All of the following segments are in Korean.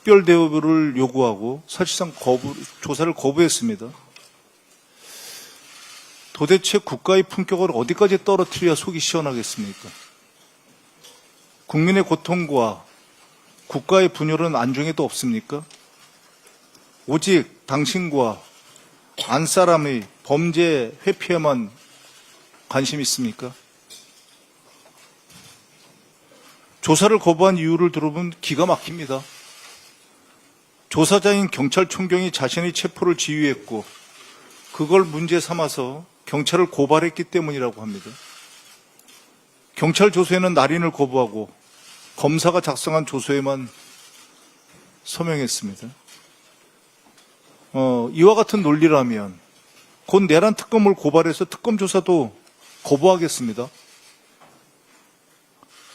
특별 대우를 요구하고 사실상 조사를 거부했습니다. 도대체 국가의 품격을 어디까지 떨어뜨려야 속이 시원하겠습니까? 국민의 고통과 국가의 분열은 안중에도 없습니까? 오직 당신과 안사람의 범죄 회피에만 관심이 있습니까? 조사를 거부한 이유를 들어보면 기가 막힙니다. 조사자인 경찰총경이 자신의 체포를 지휘했고 그걸 문제 삼아서 경찰을 고발했기 때문이라고 합니다. 경찰 조서에는 날인을 거부하고 검사가 작성한 조서에만 서명했습니다. 이와 같은 논리라면 곧 내란 특검을 고발해서 특검 조사도 거부하겠습니다.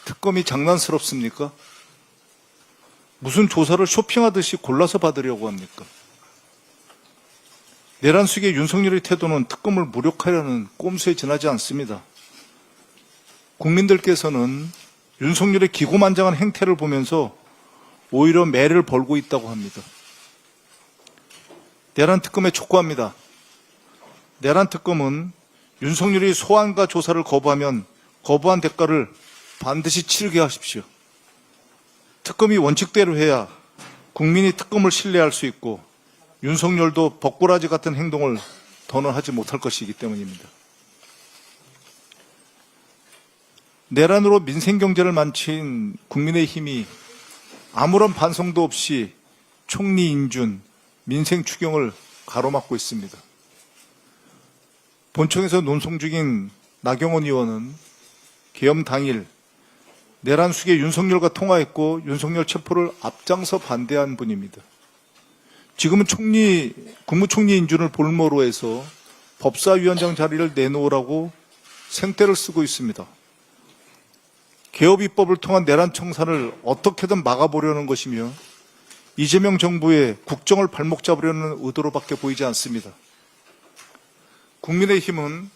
특검이 장난스럽습니까? 무슨 조사를 쇼핑하듯이 골라서 받으려고 합니까? 내란 수기의 윤석열의 태도는 특검을 무력화하려는 꼼수에 지나지 않습니다. 국민들께서는 윤석열의 기고만장한 행태를 보면서 오히려 매를 벌고 있다고 합니다. 내란 특검에 촉구합니다. 내란 특검은 윤석열이 소환과 조사를 거부하면 거부한 대가를 반드시 치르게 하십시오. 특검이 원칙대로 해야 국민이 특검을 신뢰할 수 있고 윤석열도 벚꾸라지 같은 행동을 더는 하지 못할 것이기 때문입니다. 내란으로 민생경제를 망친 국민의힘이 아무런 반성도 없이 총리 인준, 민생 추경을 가로막고 있습니다. 본청에서 논송 중인 나경원 의원은 계엄 당일 내란 수기에 윤석열과 통화했고 윤석열 체포를 앞장서 반대한 분입니다. 지금은 국무총리 인준을 볼모로 해서 법사위원장 자리를 내놓으라고 생떼를 쓰고 있습니다. 개업입법을 통한 내란 청산을 어떻게든 막아보려는 것이며 이재명 정부의 국정을 발목 잡으려는 의도로밖에 보이지 않습니다. 국민의힘은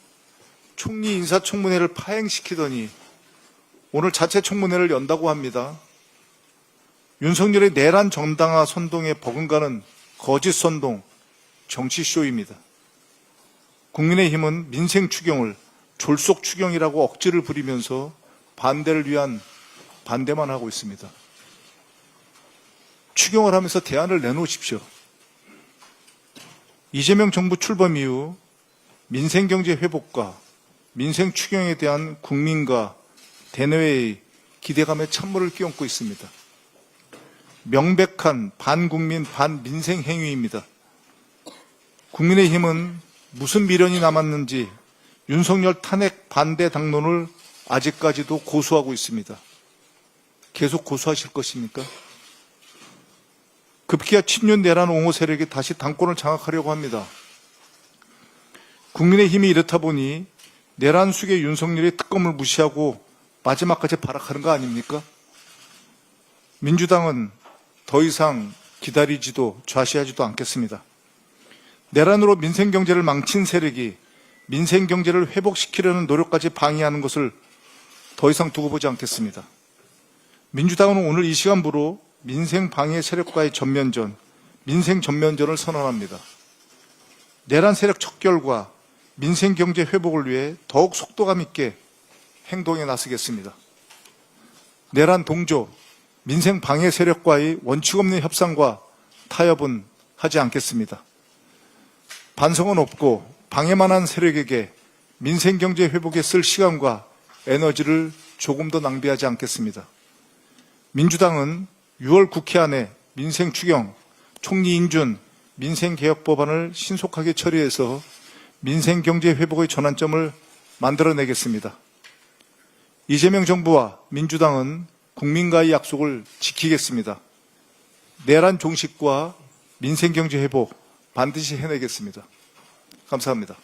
총리 인사청문회를 파행시키더니 오늘 자체 청문회를 연다고 합니다. 윤석열의 내란 정당화 선동에 버금가는 거짓 선동, 정치쇼입니다. 국민의힘은 민생 추경을 졸속 추경이라고 억지를 부리면서 반대를 위한 반대만 하고 있습니다. 추경을 하면서 대안을 내놓으십시오. 이재명 정부 출범 이후 민생경제 회복과 민생 추경에 대한 국민과 대내외의 기대감에 찬물을 끼얹고 있습니다. 명백한 반국민 반민생 행위입니다. 국민의힘은 무슨 미련이 남았는지 윤석열 탄핵 반대 당론을 아직까지도 고수하고 있습니다. 계속 고수하실 것입니까? 급기야 친윤 내란 옹호 세력이 다시 당권을 장악하려고 합니다. 국민의힘이 이렇다 보니 내란 수기의 윤석열이 특검을 무시하고 마지막까지 발악하는 거 아닙니까? 민주당은 더 이상 기다리지도 좌시하지도 않겠습니다. 내란으로 민생경제를 망친 세력이 민생경제를 회복시키려는 노력까지 방해하는 것을 더 이상 두고 보지 않겠습니다. 민주당은 오늘 이 시간부로 민생방해 세력과의 전면전, 민생전면전을 선언합니다. 내란 세력 척결과 민생경제 회복을 위해 더욱 속도감 있게 행동에 나서겠습니다. 내란 동조, 민생방해 세력과의 원칙 없는 협상과 타협은 하지 않겠습니다. 반성은 없고 방해만 한 세력에게 민생경제 회복에 쓸 시간과 에너지를 조금 더 낭비하지 않겠습니다. 민주당은 6월 국회 안에 민생추경, 총리 인준, 민생개혁법안을 신속하게 처리해서 민생경제 회복의 전환점을 만들어내겠습니다. 이재명 정부와 민주당은 국민과의 약속을 지키겠습니다. 내란 종식과 민생경제 회복 반드시 해내겠습니다. 감사합니다.